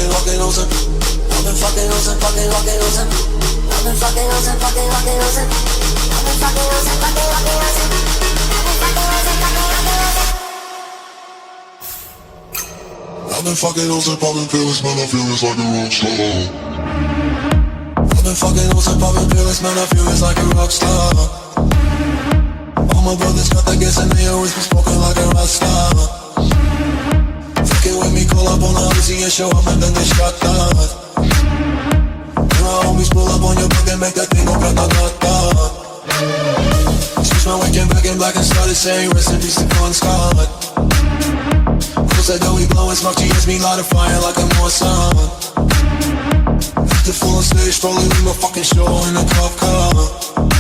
fucking losing. I've been fucking losing, fucking losing. I've been fucking losing, fucking losing. I've been fucking losing, fucking losing. I've been fucking losing, popping pills, man, I feel it's like a rock star. I've been fucking losing, popping pills, man, I feel it's like a rock star. All my brothers got that gas and they always be smoking like a rock star. Fucking with me, call up on the Uzi and show up and then they shot that. And my homies pull up on your block and make that thing go grata-ta-ta. Switch my way, came back in black and started saying rest in peace to Con Scott. Said that we blowin' smoke, GS me light a fire like a Mossad. The full on stage, rolling with my fucking show in a cop car.